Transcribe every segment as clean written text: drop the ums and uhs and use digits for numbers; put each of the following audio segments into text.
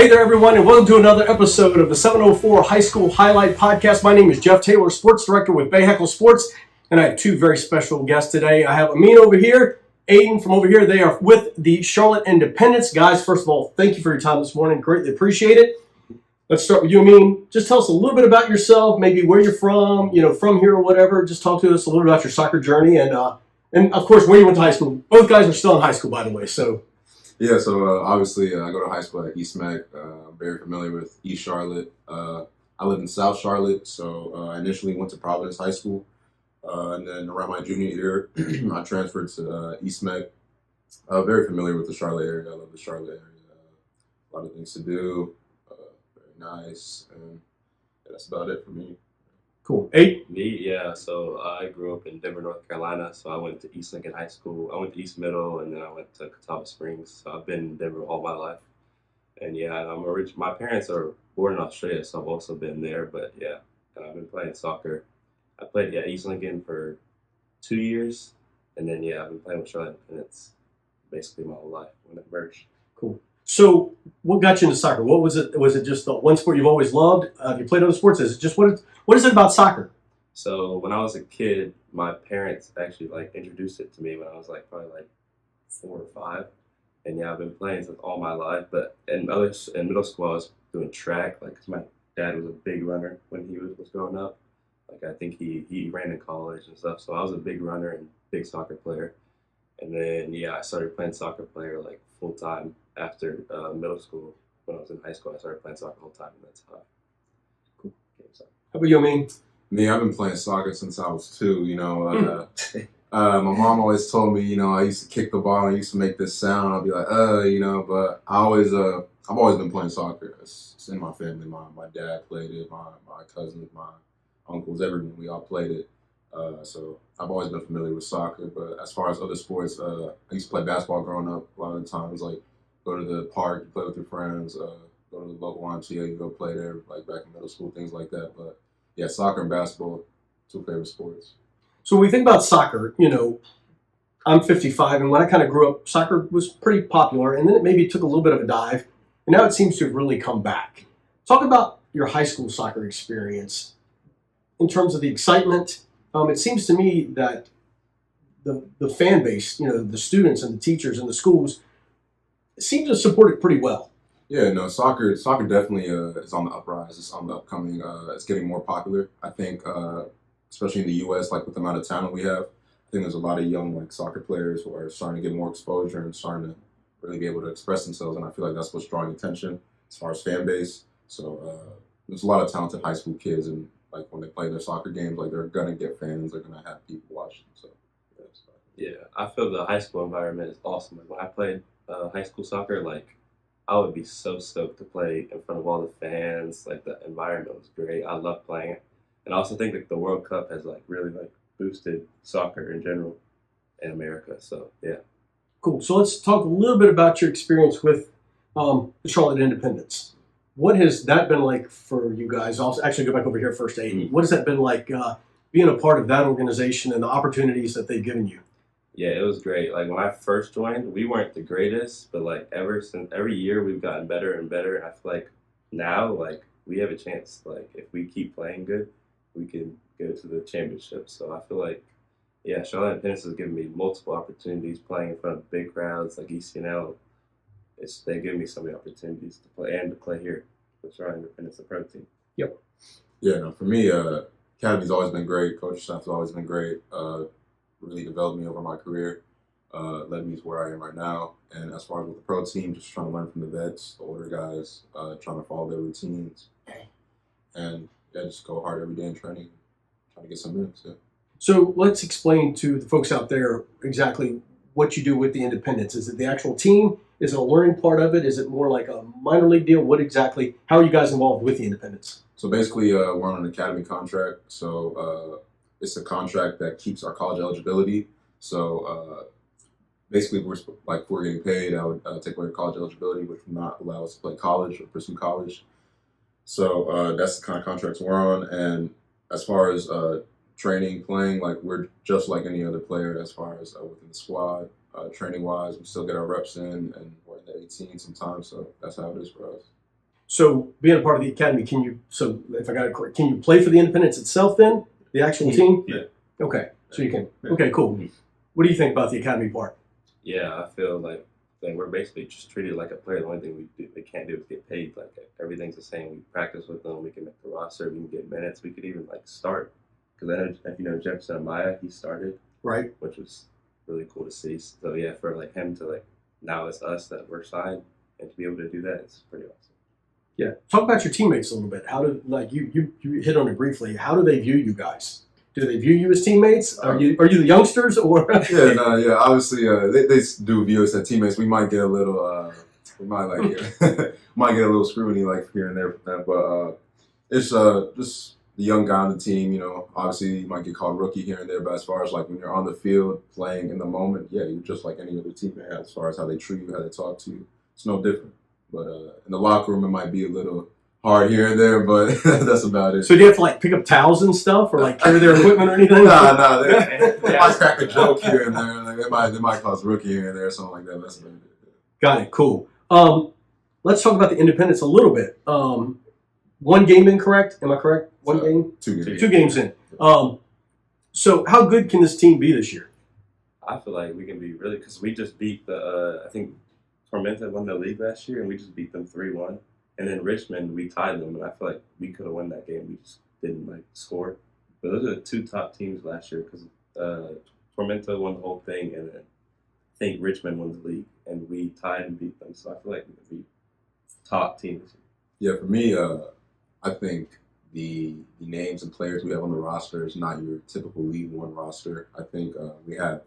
Hey there, everyone, and welcome to another episode of the 704 High School Highlight Podcast. My name is Jeff Taylor, Sports Director with Bahakel Sports, and I have two very special guests today. I have Amin over here, Aiden from over here. They are with the Charlotte Independents. Guys, first of all, thank you for your time this morning. Greatly appreciate it. Let's start with you, Amin. Just tell us a little bit about yourself, maybe where you're from, from here or whatever. Just talk to us a little bit about your soccer journey and of course, where you went to high school. Both guys are still in high school, by the way, so... Yeah, so obviously I go to high school at East Mac. I'm very familiar with East Charlotte. I live in South Charlotte, so I initially went to Providence High School. And then around my junior year, I transferred to East Mac. Very familiar with the Charlotte area. I love the Charlotte area. A lot of things to do. Very nice. And that's about it for me. Cool. Eight? Me, yeah. So I grew up in Denver, North Carolina. So I went to East Lincoln High School. I went to East Middle, and then I went to Catawba Springs. So I've been in Denver all my life. And yeah, my parents are born in Australia, so I've also been there. But yeah, I've been playing soccer. I played East Lincoln for 2 years, and then I've been playing with Charlotte, and it's basically my whole life when it merged. Cool. So, what got you into soccer? What was it? Was it just the one sport you've always loved? Have you played other sports? Is it just what is it about soccer? So when I was a kid, my parents actually introduced it to me when I was probably 4 or 5, and I've been playing since all my life. But in middle school, I was doing track, 'cause my dad was a big runner when he was growing up. I think he ran in college and stuff, so I was a big runner and big soccer player. And then I started playing soccer player full time after middle school. When I was in high school, I started playing soccer full time, and that's how I came soccer. How about you, Amin? Me, I've been playing soccer since I was 2, my mom always told me, I used to kick the ball and I used to make this sound. I'll be like, but I've always been playing soccer. It's in my family. My dad played it, my cousins, my uncles, everyone, we all played it. So I've always been familiar with soccer. But as far as other sports, I used to play basketball growing up a lot of the times, go to the park, play with your friends, go to the local YMCA, you go play there, back in middle school, things like that. But yeah, soccer and basketball, 2 favorite sports. So when we think about soccer, I'm 55, and when I kind of grew up, soccer was pretty popular, and then it maybe took a little bit of a dive, and now it seems to have really come back. Talk about your high school soccer experience in terms of the excitement. It seems to me that the fan base, the students and the teachers and the schools seem to support it pretty well. Yeah, no, soccer definitely is on the uprise. It's on the upcoming. It's getting more popular. I think, especially in the U.S., with the amount of talent we have, I think there's a lot of young soccer players who are starting to get more exposure and starting to really be able to express themselves. And I feel like that's what's drawing attention as far as fan base. So there's a lot of talented high school kids, and when they play their soccer games, they're gonna get fans. They're gonna have people watching. So I feel the high school environment is awesome. When I played high school soccer, I would be so stoked to play in front of all the fans. The environment was great. I love playing it. And I also think the World Cup has really boosted soccer in general in America. So yeah. Cool. So let's talk a little bit about your experience with the Charlotte Independents. What has that been like for you guys? I'll actually go back over here first, Aiden. What has that been like being a part of that organization and the opportunities that they've given you? Yeah, it was great. When I first joined, we weren't the greatest, but every year we've gotten better and better. And I feel now we have a chance. If we keep playing good, we can go to the championship. So I feel Charlotte Independence has given me multiple opportunities playing in front of big crowds like ECNL. They give me so many opportunities to play here with Charlotte Independence, the pro team. Yep. Yeah, no, for me, Academy's always been great. Coach staff's always been great. Really developed me over my career, led me to where I am right now. And as far as with the pro team, just trying to learn from the vets, the older guys, trying to follow their routines, and just go hard every day in training, trying to get some wins. Yeah. So let's explain to the folks out there exactly what you do with the Independents. Is it the actual team? Is it a learning part of it? Is it more like a minor league deal? How are you guys involved with the Independents? So basically, we're on an academy contract. So it's a contract that keeps our college eligibility. So basically, if we're getting paid, I would take away college eligibility, which would not allow us to play college or pursue college. So that's the kind of contracts we're on. And as far as training, playing, we're just like any other player as far as within the squad. Training-wise, we still get our reps in, and we're in the 18 sometimes, so that's how it is for us. So being a part of the academy, can you? So if I got it correct, can you play for the Independence itself then? The actual team? Yeah. Okay. So you can. Okay. Cool. What do you think about the academy part? Yeah, I feel like we're basically just treated like a player. The only thing we can't do is get paid. Like everything's the same. We practice with them. We can make the roster. We can get minutes. We could even like start. Because I know if you know Jefferson Amaya, he started, Right. which was really cool to see. So yeah, for like him to like now it's us that we're signed and to be able to do that, it's pretty awesome. Yeah. Talk about your teammates a little bit. How do like you hit on it briefly? How do they view you guys? Do they view you as teammates? Are you the youngsters or? Obviously, they do view us as teammates. We might get a little, we might might get a little scrutiny like here and there from them, but it's just the young guy on the team. You know, obviously you might get called rookie here and there, but as far as like when you're on the field playing in the moment, yeah, you're just like any other teammate. As far as how they treat you, how they talk to you, it's no different. But in the locker room, it might be a little hard here and there, but that's about it. So do you have to like pick up towels and stuff, or like carry their equipment or anything? Nah, they might crack a joke here and there. Like they might cause rookie here and there, or something like that. That's about it. Got it. Cool. Let's talk about the Independence a little bit. One game in, correct? Am I correct? One game? 2 games. 2 games in. So how good can this team be this year? I feel like we can be really because we just beat the I think Tormenta won the league last year and we just beat them 3-1. And then Richmond, we tied them, and I feel like we could have won that game. We just didn't like score. But those are the 2 top teams last year because Tormenta won the whole thing, and then I think Richmond won the league, and we tied and beat them. So I feel like we could be top teams. Yeah, for me, I think the names and players we have on the roster is not your typical League One roster. I think we have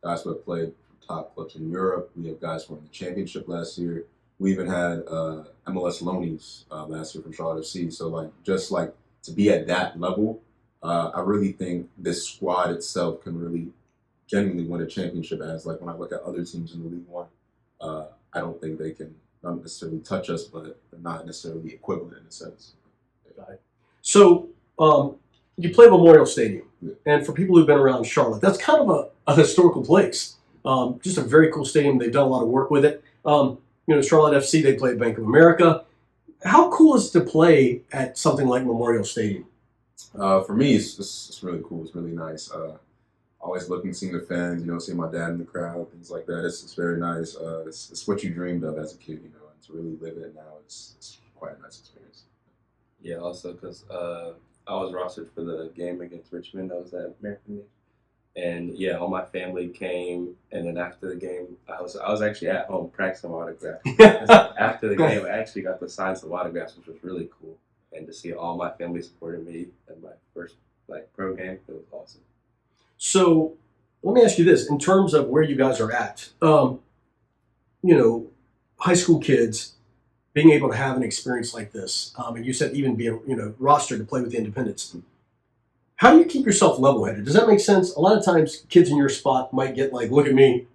guys who have played for top clubs in Europe. We have guys who won the championship last year. We even had MLS loanies last year from Charlotte FC. So, like, just like to be at that level, I really think this squad itself can really genuinely win a championship. As like when I look at other teams in the League One, I don't think they can not necessarily touch us, but they're not necessarily equivalent in a sense. So you play Memorial Stadium, Yeah. and for people who've been around Charlotte, that's kind of a historical place. Just a very cool stadium. They've done a lot of work with it. You know, Charlotte FC, they play at Bank of America. How cool is it to play at something like Memorial Stadium? For me, it's really cool. It's really nice. Always looking, seeing the fans, you know, seeing my dad in the crowd, things like that. It's very nice. It's what you dreamed of as a kid, you know, and to really live it now, it's quite a nice experience. Yeah, also because I was rostered for the game against Richmond. I was at American League. And yeah, all my family came, and then after the game, I was actually at home practicing autographs. After the game, I actually got to sign some autographs, which was really cool. And to see all my family supporting me at my first like pro game, it was awesome. So let me ask you this: in terms of where you guys are at, you know, high school kids being able to have an experience like this, and you said even being rostered to play with the Independents. How do you keep yourself level-headed? Does that make sense? A lot of times, kids in your spot might get like, "Look at me,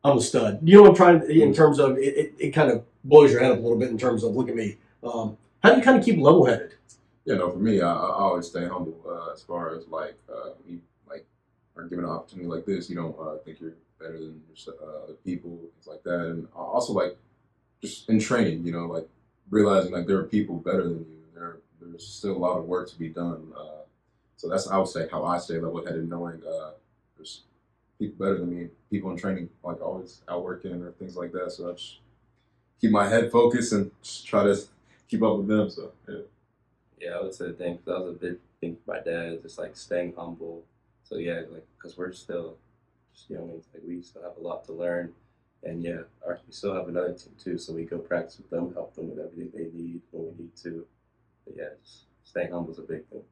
I'm a stud." You know what I'm trying to, in terms of it kind of blows your head up a little bit in terms of, "Look at me." How do you kind of keep level-headed? Yeah, no, for me, I always stay humble as far as like you like are given an opportunity like this. You don't think you're better than other people, things like that, and also like just in training, you know, like realizing like there are people better than you. There's still a lot of work to be done. So that's, I would say, how I stay level-headed, knowing there's people better than me, people in training, like always outworking or things like that. So I just keep my head focused and just try to keep up with them. So yeah. Yeah, I would say the thing, 'cause that was a big thing for my dad, just like staying humble. So yeah, like because we're still just young, like we still have a lot to learn, and yeah, we still have another team too. So we go practice with them, help them with everything they need when we need to. But yeah, just staying humble is a big thing.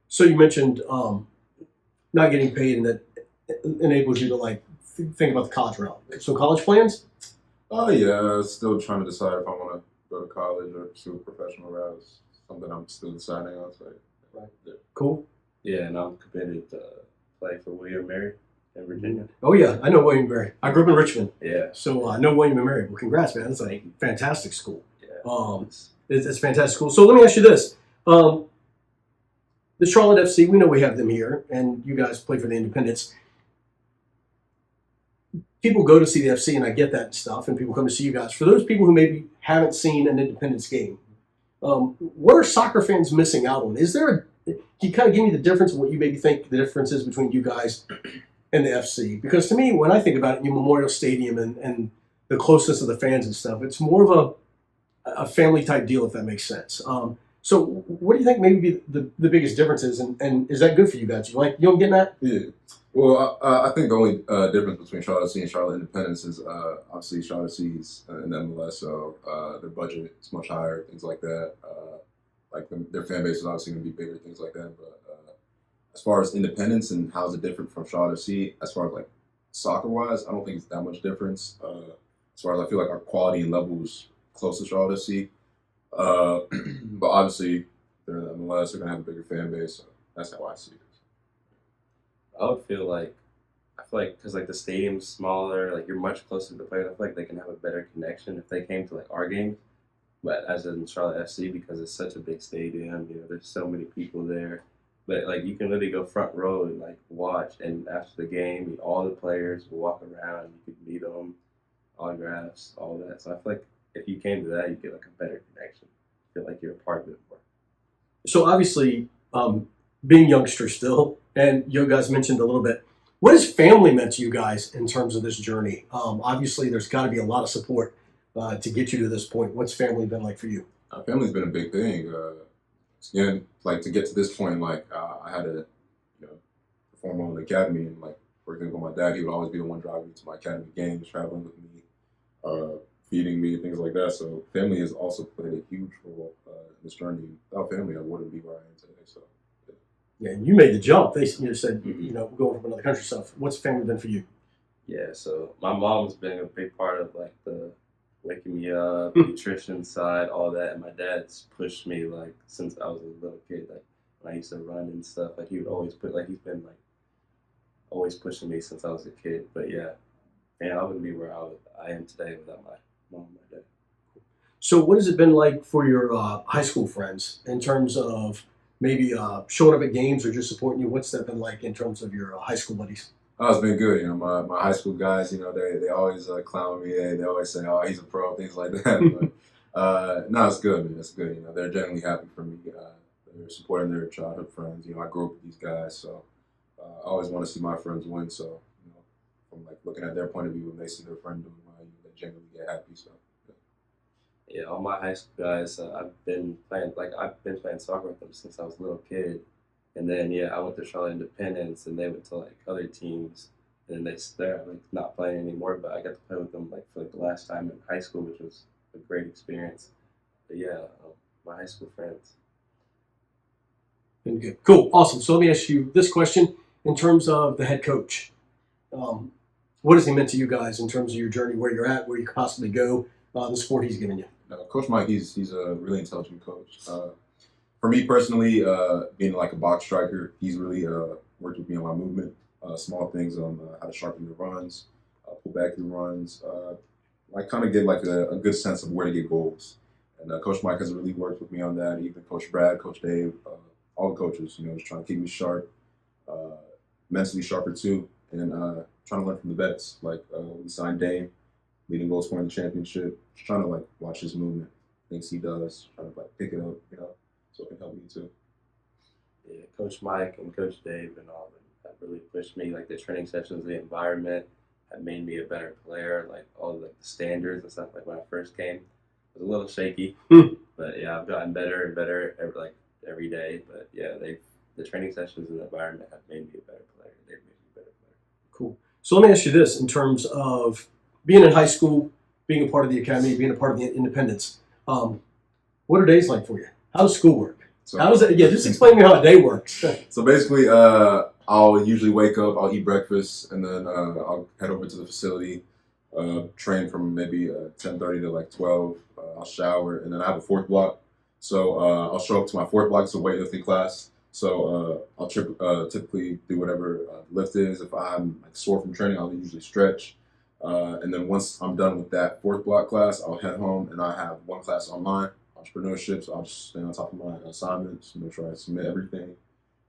So you mentioned not getting paid, and that enables you to like think about the college route. So college plans? Oh yeah, still trying to decide if I want to go to college or pursue a professional route. It's something I'm still deciding on. So Right. yeah. Cool. Yeah, and I'm committed to play for William Mary in Virginia. Oh yeah, I know William and Mary. I grew up in Richmond, Yeah, so I know William and Mary. Well, congrats, man. That's a fantastic school. yeah. It's a fantastic school. So let me ask you this: the Charlotte FC, we know we have them here, and you guys play for the Independents. People go to see the FC, and I get that stuff, and people come to see you guys. For those people who maybe haven't seen an Independence game, What are soccer fans missing out on? Is there can you kind of give me the difference of what you maybe think the difference is between you guys and the FC? Because to me, when I think about it, in Memorial Stadium and the closeness of the fans and stuff, it's more of a family type deal, if that makes sense. So, what do you think maybe the biggest difference is, and is that good for you guys? You don't get that? Yeah. Well, I think the only difference between Charlotte FC and Charlotte Independence is obviously Charlotte FC's in the MLS, so their budget is much higher, things like that. Their fan base is obviously going to be bigger, things like that. But as far as Independence and how is it different from Charlotte FC, as far as like soccer wise, I don't think it's that much difference. As far as I feel like our quality and level is close to Charlotte FC. But obviously, they're in the MLS, they're going to have a bigger fan base, so that's how I see it. I would feel like I feel like because like the stadium's smaller, like you're much closer to the players. I feel like they can have a better connection if they came to like our games. But as in Charlotte FC, because it's such a big stadium, there's so many people there. But like you can literally go front row and like watch, and after the game, meet all the players, walk around, you could meet them, autographs, all that. So I feel like if you came to that, you get like a better connection. Feel like you're a part of it more. So obviously, being youngsters still, and you guys mentioned a little bit, what has family meant to you guys in terms of this journey? Obviously, there's got to be a lot of support to get you to this point. What's family been like for you? Family's been a big thing. Again, like to get to this point, like I had to, perform on the academy, and like for example, my dad, he would always be the one driving me to my academy games, traveling with me, feeding me, things like that. So family has also played a huge role in this journey. Without family, I wouldn't be where I am today. So. Yeah, and you made the jump. They said, going from another country stuff. What's family been for you? Yeah, so my mom's been a big part of like the waking me up, nutrition side, all that. And my dad's pushed me like since I was a little kid. Like when I used to run and stuff, like he would always he's been like always pushing me since I was a kid. But yeah, man, I wouldn't be where I am today without my mom and my dad. So, what has it been like for your high school friends in terms of maybe showing up at games or just supporting you? What's that been like in terms of your high school buddies? Oh, it's been good. My high school guys, they always clown me. They always say, "Oh, he's a pro," things like that. But no, it's good, man. It's good. They're genuinely happy for me. They're supporting their childhood friends. I grew up with these guys, so I always want to see my friends win. So, from like looking at their point of view when they see their friend doing well, they genuinely get happy. So. Yeah, all my high school guys, I've been playing soccer with them since I was a little kid. And then I went to Charlotte Independence, and they went to like other teams, and then they're like not playing anymore. But I got to play with them like for like the last time in high school, which was a great experience. But my high school friends. Been good. Cool. Awesome. So let me ask you this question in terms of the head coach. What has he meant to you guys in terms of your journey, where you're at, where you could possibly go, the support he's given you? Coach Mike, he's a really intelligent coach. For me personally, being like a box striker, he's really worked with me on my movement, small things on how to sharpen your runs, pull back your runs. I kind of get like a good sense of where to get goals. And Coach Mike has really worked with me on that. Even Coach Brad, Coach Dave, all the coaches, just trying to keep me sharp, mentally sharper too, and trying to learn from the vets. Like we signed Dame, leading goal scorer in the championship. Just trying to like watch his movement, things he does, trying to like pick it up, so it can help me too. Yeah, Coach Mike and Coach Dave and all of them have really pushed me. Like the training sessions, the environment have made me a better player. Like all the standards and stuff. Like when I first came, it was a little shaky, but I've gotten better and better every day. But the training sessions and the environment have made me a better player. They've made me a better player. Cool. So let me ask you this in terms of being in high school, being a part of the academy, being a part of the independence. What are days like for you? How does school work? So, how does it? Yeah, just explain to me how a day works. So basically, I'll usually wake up, I'll eat breakfast, and then I'll head over to the facility, train from maybe 10:30 to like 12. I'll shower, and then I have a fourth block. So I'll show up to my fourth block. It's a weightlifting class. So I'll typically do whatever the lift is. If I'm like sore from training, I'll usually stretch. And then once I'm done with that fourth block class, I'll head home, and I have one class online, entrepreneurship. So I'll just stay on top of my assignments, make sure I submit everything.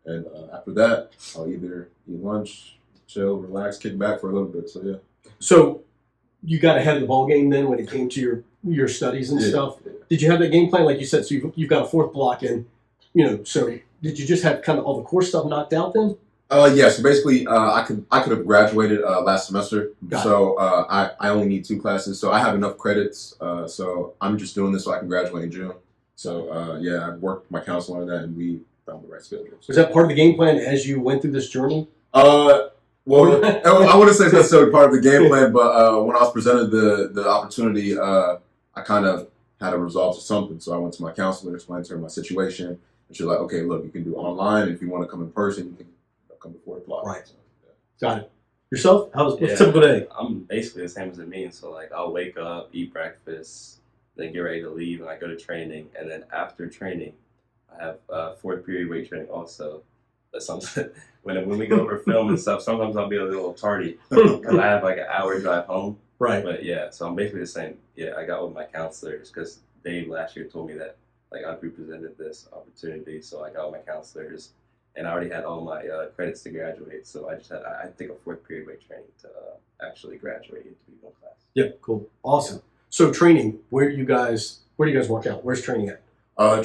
And after that, I'll either eat lunch, chill, relax, kick back for a little bit. So yeah. So you got ahead of the ball game then when it came to your studies and stuff. Yeah. Did you have that game plan like you said? So you've got a fourth block in, So did you just have kind of all the core stuff knocked out then? Yeah. So basically, I could have graduated last semester. Got So I only need 2 classes. So I have enough credits. So I'm just doing this so I can graduate in June. So yeah, I worked with my counselor on that, and we found the right schedule. Was that part of the game plan as you went through this journey? Well, I wouldn't say it's necessarily part of the game plan, but when I was presented the opportunity, I kind of had a resolve to something. So I went to my counselor, explained to her my situation, and she's like, "Okay, look, you can do online. If you want to come in person, you can come before the block." Right. So, yeah. Got it. Yourself? What's a typical day? I'm basically the same as it means. So like I'll wake up, eat breakfast, then get ready to leave, and I go to training. And then after training, I have fourth period weight training also. But when we go over film and stuff, sometimes I'll be a little tardy because I have like an hour drive home. Right. But yeah, so I'm basically the same. Yeah, I got with my counselors because Dave last year told me that like I represented this opportunity, so I got with my counselors, and I already had all my credits to graduate. So I just had I think a fourth period weight training to actually graduate into B1 class. Yep. Cool. Awesome. So training, where do you guys work out? Where's training at?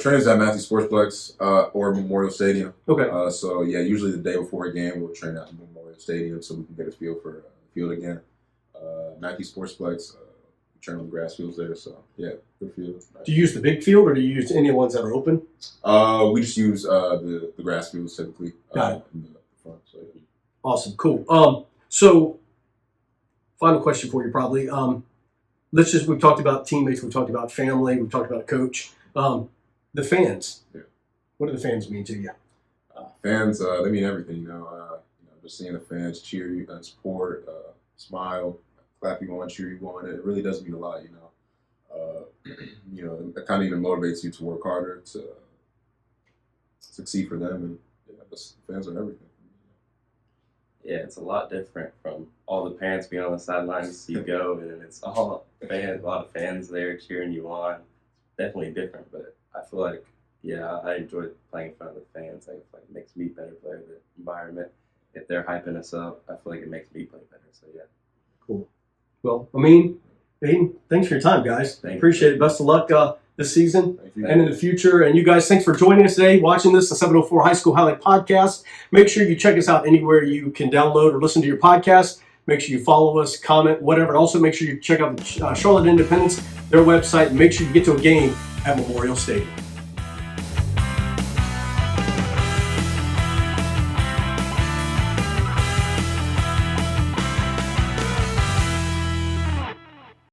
Training's at Bahakel Sports or Memorial Stadium. Okay. So yeah, usually the day before a game, we'll train at Memorial Stadium so we can get a feel for the field again. Bahakel Sportsplex, we train on the grass fields there. So yeah, good field. Do you use the big field or do you use any of the ones that are open? We just use the grass fields typically. Got it. In the front. So yeah. Awesome. Cool. So final question for you probably. We've talked about teammates, we've talked about family, we've talked about a coach. The fans. Yeah. What do the fans mean to you? Fans, they mean everything. Just seeing the fans cheer you, support, smile, clap you on, cheer you on. It really does mean a lot. That kind of even motivates you to work harder to succeed for them, and fans are everything. Yeah, it's a lot different from all the parents being on the sidelines. You go, and it's all fans, a lot of fans there cheering you on. Definitely different, but I feel like, yeah, I enjoy playing in front of the fans. I feel like it makes me a better player. The environment, if they're hyping us up, I feel like it makes me play better. So yeah. Cool. Well, Amin, Aiden, thanks for your time, guys. Appreciate it. Best of luck this season and in the future. And you guys, thanks for joining us today, watching this, the 704 High School Highlight Podcast. Make sure you check us out anywhere you can download or listen to your podcast. Make sure you follow us, comment, whatever. And also make sure you check out the Charlotte Independence, their website, and make sure you get to a game at Memorial Stadium.